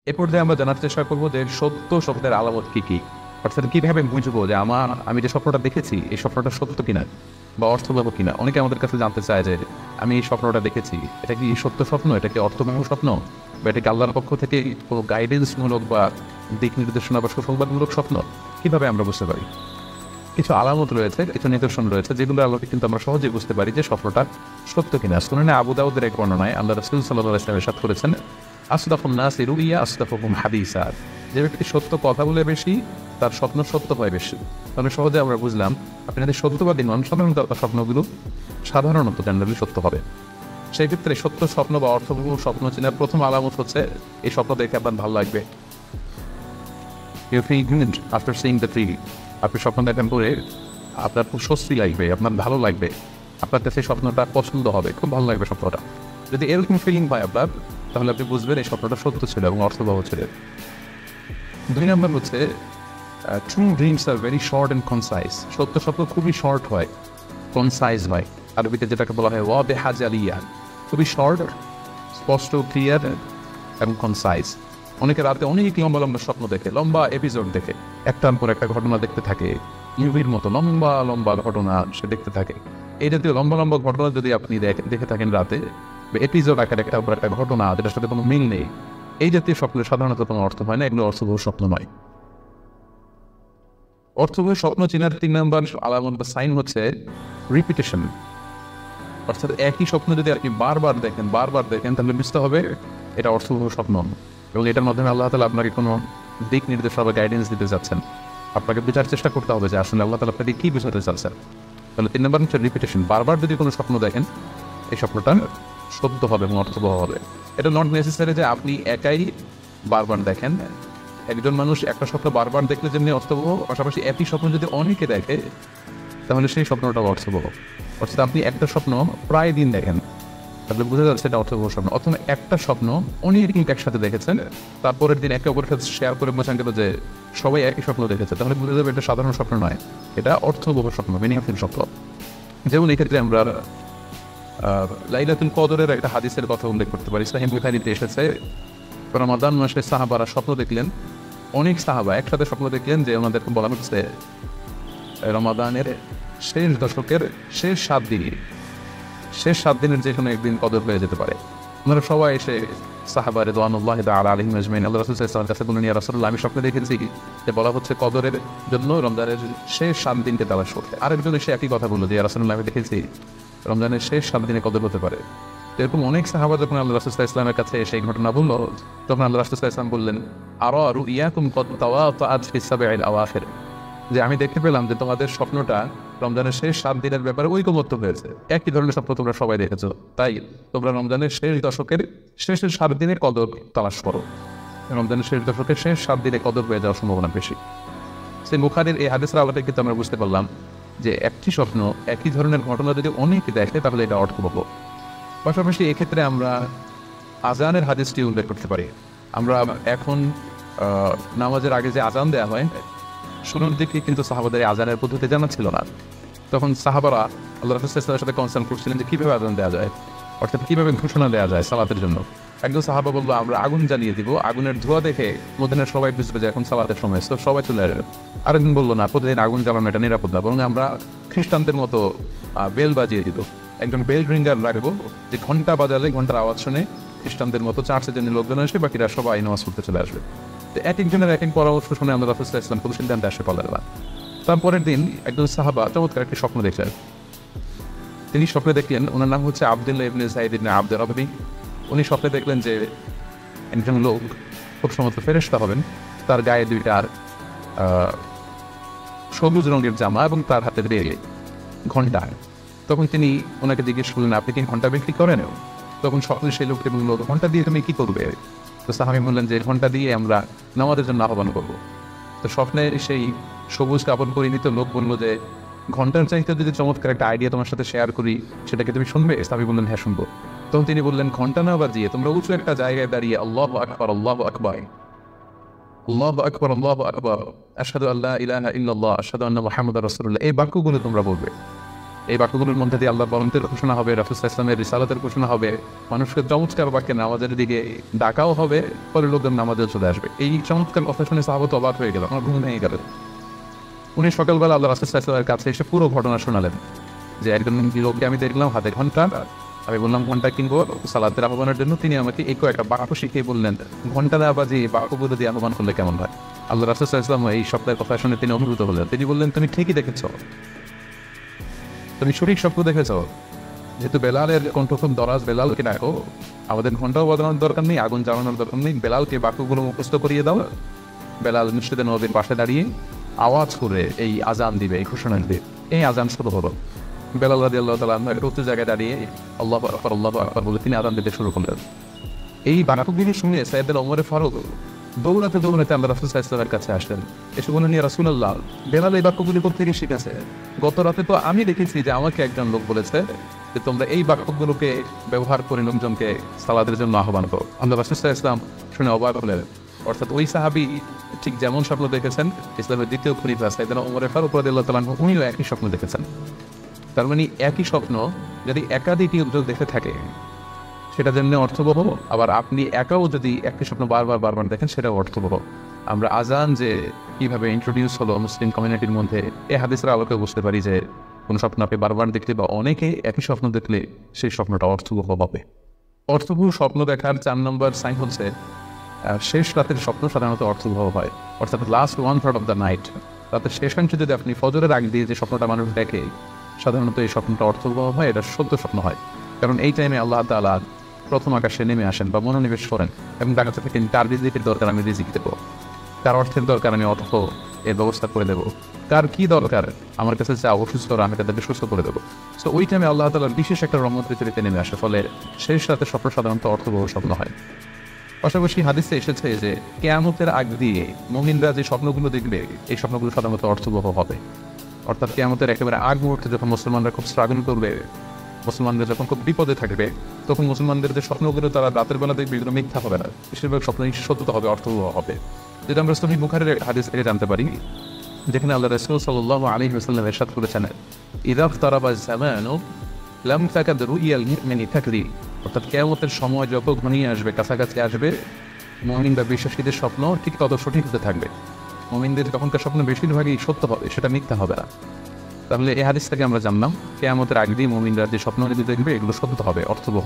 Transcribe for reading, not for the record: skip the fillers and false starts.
এ পর্যায়ে আমরা জানার চেষ্টা করবো যে সত্য স্বপ্নের আলামত কি কি, অর্থাৎ কিভাবে বুঝবো যে আমি যে স্বপ্নটা দেখেছি এই স্বপ্নটা সত্য কিনা বা অর্থবহ কিনা। অনেকে আমাদের কাছে জানতে চায় যে আমি এই স্বপ্নটা দেখেছি, এটা কি সত্য স্বপ্ন, এটা কি অর্থবহ স্বপ্ন, বা এটা কি আল্লাহর পক্ষ থেকে কোনো গাইডেন্সমূলক বা দিক নির্দেশনা বা সুসংবাদমূলক স্বপ্ন। কিভাবে আমরা বুঝতে পারি? কিছু আলামত রয়েছে, কিছু নিদর্শন রয়েছে যেগুলো আলোকে কিন্তু আমরা সহজেই বুঝতে পারি যে স্বপ্নটা সত্য কিনা। সুনানে আবু দাউদের এক বর্ণনায় আল্লাহ রাসূল সাল্লাল্লাহু আলাইহি ওয়াসাল্লাম ইরশাদ করেছেন, আসদাকুন নাসি রুইয়া আসদাকুহুম হাদিসা। যে ব্যক্তি সত্য কথা বলে বেশি তার স্বপ্ন সত্য হয় বেশি। তাহলে সহজে আমরা বুঝলাম আপনি যদি সত্যবাদী নন, সাধারণত আপনার স্বপ্নগুলো সাধারণত জেনারেলি সত্য হবে। সেই ক্ষেত্রে সত্য স্বপ্ন বা অর্থবহ স্বপ্ন চেনার প্রথম আলামত হচ্ছে এই স্বপ্ন দেখে আপনার ভালো লাগবে। You feel good after seeing the tree. আপনি স্বপ্ন দেখেন পরে আপনার খুব স্বস্তি লাগবে, আপনার ভালো লাগবে, আপনার কাছে স্বপ্নটা পছন্দ হবে, খুব ভালো লাগবে স্বপ্নটা। যদি এরকম ফিলিং হয় আপনার, তাহলে আপনি বুঝবেন এই স্বপ্নটা সত্য ছিল এবং অর্থবহ ছিল। 2 নম্বর হচ্ছে true dreams are very short and concise. সত্য স্বপ্ন খুবই শর্ট হয়, কনসাইজ হয়। আরবিতে যেটাকে বলা হয় ওয়াদিহা জালিয়া, খুবই শর্ট, স্পষ্ট, ক্লিয়ার এবং কনসাইজ। অনেকে রাতে অনেক লম্বা লম্বা স্বপ্ন দেখে, লম্বা এপিসোড দেখে, একটার পর একটা ঘটনা দেখতে থাকে, মুভির মতো লম্বা লম্বা ঘটনা সে দেখতে থাকে। এই জাতীয় লম্বা লম্বা ঘটনা যদি আপনি দেখে থাকেন রাতে, এপিসোড আকারে একটার পর একটা ঘটনা যেটার সাথে কোনো মিল নেই, এই জাতীয় স্বপ্নের সাধারণত কোনো অর্থ হয় না, এগুলো অর্থবহ স্বপ্ন নয়। অর্থবহ স্বপ্ন চেনার 3 নম্বর আলামত বা সাইন হচ্ছে রিপিটেশন। অর্থাৎ একই স্বপ্ন যদি আপনি বারবার দেখেন তাহলে বুঝতে হবে এটা অর্থবহ স্বপ্ন, এবং এটার মাধ্যমে আল্লাহ তাআলা আপনাকে কোনো দিক নির্দেশনা বা গাইডেন্স দিতে যাচ্ছেন। আপনাকে বোঝার চেষ্টা করতে হবে যে আসলে আল্লাহ তাআলা আপনাকে কী বোঝাতে চাচ্ছেন। তাহলে 3 নম্বর হচ্ছে রিপিটেশন। বারবার যদি কোনো স্বপ্ন দেখেন এই স্বপ্নটা সত্য হবে এবং অর্থবহ হবে। এটা নট নেসেসারি যে আপনি একাই বারবার দেখেন। একজন মানুষ একটা স্বপ্ন বারবার দেখলে যেমনি অর্থবহ, পাশাপাশি একই স্বপ্ন যদি অনেকে দেখে তাহলে সেই স্বপ্নটাও অর্থবহ। অর্থাৎ আপনি একটা স্বপ্ন প্রায় দিন দেখেন, তাহলে বোঝা যাচ্ছে এটা অর্থবহ স্বপ্ন। অথবা একটা স্বপ্ন অনেক কিন্তু একসাথে দেখেছেন, তারপরের দিন একে অপরের সাথে শেয়ার করে বোঝান গেল যে সবাই একই স্বপ্ন দেখেছে, তাহলে বোঝা যাবে এটা সাধারণ স্বপ্ন নয়, এটা অর্থবহ স্বপ্ন, মিনিংফুল স্বপ্ন। যেমন এই ক্ষেত্রে আমরা লাইলাতুল কদরের একটা হাদিসের কথা উল্লেখ করতে পারি। সহিহ বুখারীতে এসেছে, রমাদান মাসে সাহাবারা স্বপ্ন দেখলেন, অনেক সাহাবা একসাথে স্বপ্ন দেখলেন যে ওনাদেরকে বলা হচ্ছে রমাদানের শেষ দশকের শেষ 7 দিনের যে কোনো একদিন কদর হয়ে যেতে পারে। ওনারা সবাই এসে সাহাবা রিদওয়ানুল্লাহি তাআলা আলাইহিম আজমাইন আল্লাহ রাসূল সাল্লাল্লাহু আলাইহি ওয়াসাল্লামের কাছে বললেন, ইয়া রাসূলুল্লাহ, আমি স্বপ্নে দেখেছি যে বলা হচ্ছে কদরের জন্য রমজানের শেষ 7 দিনকে তালাশ করতে। আরেকজন এসে একই কথা বলল যে ইয়া রাসূলুল্লাহ, আমি দেখেছি রমজানের শেষ 7 দিনে কদর হতে পারে। তো এরকম অনেক সাহাবা যখন আল্লাহ রাসূল সাল্লাল্লাহু আলাইহি ওয়াসাল্লামের কাছে সেই ঘটনা বলল, তখন আল্লাহ রাসূল সাল্লাল্লাহু আলাইহি ওয়াসাল্লাম বললেন, আরা রুইয়াকুম কদ তাওয়াতাআত ফিস সাবঈল আওয়াখির, যে আমি দেখতে পেলাম যে তোমাদের স্বপ্নটা রমজানের শেষ 7 দিনের ব্যাপারে ঐকমত্য হয়েছে। একই ধরনের স্বপ্ন তোমরা সবাই দেখেছো, তাই তোমরা রমজানের শেষ দশকের শেষের 7 দিনে কদর তালাশ করো। রমজানের শেষ দশকের শেষ 7 দিনে কদর হয়ে যাওয়ার সম্ভাবনা বেশি। সেই বুখারীর এই হাদিসের আলোকে কিন্তু আমরা বুঝতে পারলাম যে একটি স্বপ্ন একই ধরনের ঘটনা যদি অনেকে দেখে তাহলে এটা অর্থবহ। পাশাপাশি এক্ষেত্রে আমরা আজানের হাদিসটি উল্লেখ করতে পারি। আমরা এখন নামাজের আগে যে আজান দেওয়া হয়, শুরুর দিকে কিন্তু সাহাবাদের আজানের পদ্ধতি জানা ছিল না। তখন সাহাবারা আল্লাহ রাসূল সাল্লাল্লাহু আলাইহি ওয়াসাল্লামের সাথে কনসার্ন করছিলেন যে কীভাবে আজান দেওয়া যায়, অর্থাৎ কীভাবে ঘোষণা দেওয়া যায় সালাতের জন্য। একজন সাহাবা বললো, আমরা আগুন জ্বালিয়ে দিব, আগুনের ধোঁয়া দেখে মদিনার সবাই বুঝবে যে এখন সালাতের সময়, তো সবাই চলে আসবে। আরেকদিন বললো, না, প্রতিদিন আগুন জ্বালানো এটা নিরাপদ না, বরং আমরা খ্রিস্টানদের মতো বেল বাজিয়ে দিব, একজন বেল রিঙ্গার রাখবো, যে ঘন্টা বাজালে ঘন্টার আওয়াজ শুনে খ্রিস্টানদের মতো চার্চের জন্য লোকজন আসবে, বাকিরা সবাই নামাজ পড়তে চলে আসবে। তো এক একজনের এক এক পরামর্শ শুনে আমরা রাসূল সাল্লাল্লাহু আলাইহি ওয়াসাল্লাম কোনো সিদ্ধান্তে আসতে পারলেন না। তারপরের দিন একজন সাহাবা চমৎকার একটি স্বপ্ন দেখলেন। তিনি স্বপ্নে দেখলেন, ওনার নাম হচ্ছে আব্দুল্লাহ ইবনে যায়েদ ইবনে আবদ রাবি। উনি স্বপ্নে দেখলেন যে একজন লোক, খুব সম্ভবত ফেরেশতা হবেন, তার গায়ে 2টা সবুজ রঙের জামা এবং তার হাতে দিয়ে ঘণ্টা। তখন তিনি ওনাকে জিজ্ঞেস করলেন, আপনি কি ঘণ্টা বিক্রি করেন? তখন স্বপ্নে সেই লোকটি বলল, ঘণ্টা দিয়ে তুমি কি করবে? তো সাহাবী বললেন যে ঘণ্টা দিয়ে আমরা নামাজের জন্য আহ্বান করবো। তো স্বপ্নে সেই সবুজ কাপড় পরিণীত লোক বললো যে ঘণ্টার চাইতে যদি চমৎকার একটা আইডিয়া তোমার সাথে শেয়ার করি, সেটাকে তুমি শুনবে? সাহাবী বললেন, হ্যাঁ শুনবো। তখন তিনি বললেন, ঘণ্টা না বাজিয়ে তোমরা উঁচু একটা জায়গায় দাঁড়িয়ে আল্লাহু আকবার, আল্লাহু আকবার, আল্লাহু আকবার, আল্লাহু আকবার, আশহাদু আল্লা ইলাহা ইল্লাল্লাহ, আশহাদু আন্না মুহাম্মাদার রাসূলুল্লাহ, এই বাক্যগুলো তোমরা বলবে। এই বাক্যগুলোর মধ্যে দিয়ে আল্লাহ বরন্তের ঘোষণা হবে, রাসূল সাল্লাল্লাহু আলাইহি ওয়াসাল্লামের রিসালাতের ঘোষণা হবে, মানুষকে চমৎকার বাক্যে নামাজের দিকে ডাকাও হবে, পরে লোকজন নামাজে চলে আসবে। এই চমৎকার কথা শুনে সাহাবা তো অবাক হয়ে গেল, আমার ঘুম ভেঙে গেল। উনি সকালবেলা আল্লাহ রাসূল সাল্লাল্লাহু আলাইহি ওয়াসাল্লামের কাছে এসে পুরো ঘটনা শোনালেন যে একজন লোককে আমি দেখলাম হাতে ঘন্টা, আমি বললাম ঘন্টা কিনবো সালাতের আহ্বানের জন্য, তিনি আমাকে এই কয়েকটা বাক্য শিখিয়ে বললেন ঘন্টা না বাজিয়ে বাক্যগুলো দিয়ে আহ্বান করলে কেমন হয়। আল্লাহ রাসূল সাল্লাল্লাহু আলাইহি ওয়াসাল্লাম এই সপ্তাহের কথা শুনে তিনি অনুভূত হলেন। তিনি বললেন, তুমি ঠিকই দেখেছ, তুমি সঠিক স্বপ্ন দেখেছ। যেহেতু বেলালের কণ্ঠ খুব দরাজ, বেলালকে ডাকো, আমাদের ঘন্টাও বদলানোর দরকার নেই, আগুন জ্বালানোর দরকার নেই, বেলালকে বাক্যগুলো মুখস্থ করিয়ে দাও। বেলাল মসজিদে নববীর পাশে দাঁড়িয়ে আওয়াজ করে এই আজান দিবে, এই ঘোষণা দিবে। এই আজান শুরু হলো। বেলাল রাদিয়াল্লাহু তাআলা আনহু একটা উঁচু জায়গায় দাঁড়িয়ে আল্লাহু আকবার আল্লাহু আকবার বলে তিনি আজান দিতে শুরু করলেন। এই বাক্যগুলো শুনে সাইয়েদনা ওমর ফারুক দৌড়াতে দৌড়াতে আল্লাহ রাসূল সাল্লাল্লাহু আলাইহি ওয়াসাল্লামের কাছে আসলেন। এসে বললেন, ইয়া রাসূলুল্লাহ, বেলাল এই বাক্যগুলি কোত্থেকে শিখেছে? গত রাতে তো আমি দেখেছি যে আমাকে একজন লোক বলেছে যে তোমরা এই বাক্যগুলোকে ব্যবহার করে লোকজনকে সালাতের জন্য আহ্বান করো। আল্লাহ রাসূল সাল্লাল্লাহু আলাইহি ওয়াসাল্লাম শুনে অবাক হলেন। অর্থাৎ ওই সাহাবী ঠিক যেমন স্বপ্ন দেখেছেন, ইসলামের দ্বিতীয় খলিফা সাইয়েদনা ওমর ফারুক রাদিয়াল্লাহু তাআলা আনহু উনিও একই স্বপ্ন দেখেছেন। তার মানে একই স্বপ্ন যদি একাধিক লোকজন দেখে থাকে সেটা যেমনি অর্থবহ, আবার আপনি একাও যদি একই স্বপ্ন বারবার দেখেন সেটাও অর্থবহ। আমরা আজান যে কিভাবে ইন্ট্রোডিউস হলো মুসলিম কমিউনিটির মধ্যে, এই হাদিসের আলোকে বুঝতে পারি যে কোনো স্বপ্ন আপনি বারবার দেখলে বা অনেকে একই স্বপ্ন দেখলে সেই স্বপ্নটা অর্থবহ হবে। অর্থবহ স্বপ্ন দেখার 4 নম্বর সাইন হচ্ছে শেষ রাতের স্বপ্ন সাধারণত অর্থবহ হয়, অর্থাৎ লাস্ট 1/3 অফ দ্য নাইট। রাতের শেষ অংশে যদি আপনি ফজরের আগ দিয়ে যে স্বপ্নটা মানুষ দেখে, সাধারণত এই স্বপ্নটা অর্থবহ হয়, এটা সত্য স্বপ্ন হয়। কারণ এই টাইমে আল্লাহ তাআলা প্রথম আকাশে নেমে আসেন বা মনোনিবেশ করেন এবং তার কাছে থাকেন কার রিজিকের দরকার আমি রিজিক দেবো, কার অর্থের দরকার আমি অর্থ এর ব্যবস্থা করে দেবো, কার কি দরকার আমার কাছে যা অসুস্থ আমি তাদেরকে সুস্থ করে দেবো। সো ওই টাইমে আল্লাহ তাআলার বিশেষ একটা রহমত পৃথিবীতে নেমে আসে, ফলে শেষ রাতে স্বপ্ন সাধারণত অর্থবহ স্বপ্ন হয়। পাশাপাশি হাদিসে এসেছে যে কিয়ামতের আগ দিয়ে মুমিনরা যে স্বপ্নগুলো দেখবে এই স্বপ্নগুলো সাধারণত অর্থবহ হবে। অর্থাৎ কিয়ামতের একেবারে আগ মুহূর্তে যখন মুসলমানরা খুব স্ট্রাগল করবে, মুসলমানদের যখন খুব বিপদে থাকবে, তখন মুসলমানদের যে স্বপ্নগুলো তারা রাতের বেলা দেখবে এগুলো মিথ্যা হবে না, বেশিরভাগ স্বপ্নই সত্যতা হবে, অর্থবহ হবে। যেটা আমরা সহিহ বুখারীর হাদিস থেকে জানতে পারি, যেখানে আল্লাহ রাসূল সাল্লাল্লাহু আলাইহি ওয়াসাল্লাম ইরশাদ করেছেন, ইযা ইফতারাবা যামানু লাম তাকাদ রুইয়াল মুমিনি তাকদি। অর্থাৎ কিয়ামতের সময় যত ঘনিয়ে আসবে, কাছাকাছি আসবে, মুমিন বা বিশ্বাসীদের স্বপ্ন ঠিক তত সঠিক হতে থাকবে। মুমিনদের তখনকার স্বপ্ন বেশিরভাগই সত্য হবে, সেটা মিথ্যা হবে না। তাহলে এই হাদিস থেকে আমরা জানলাম কিয়ামতের আগে দিয়ে মুমিনরা যে স্বপ্ন দেখবে এগুলো সত্য হবে, অর্থবহ।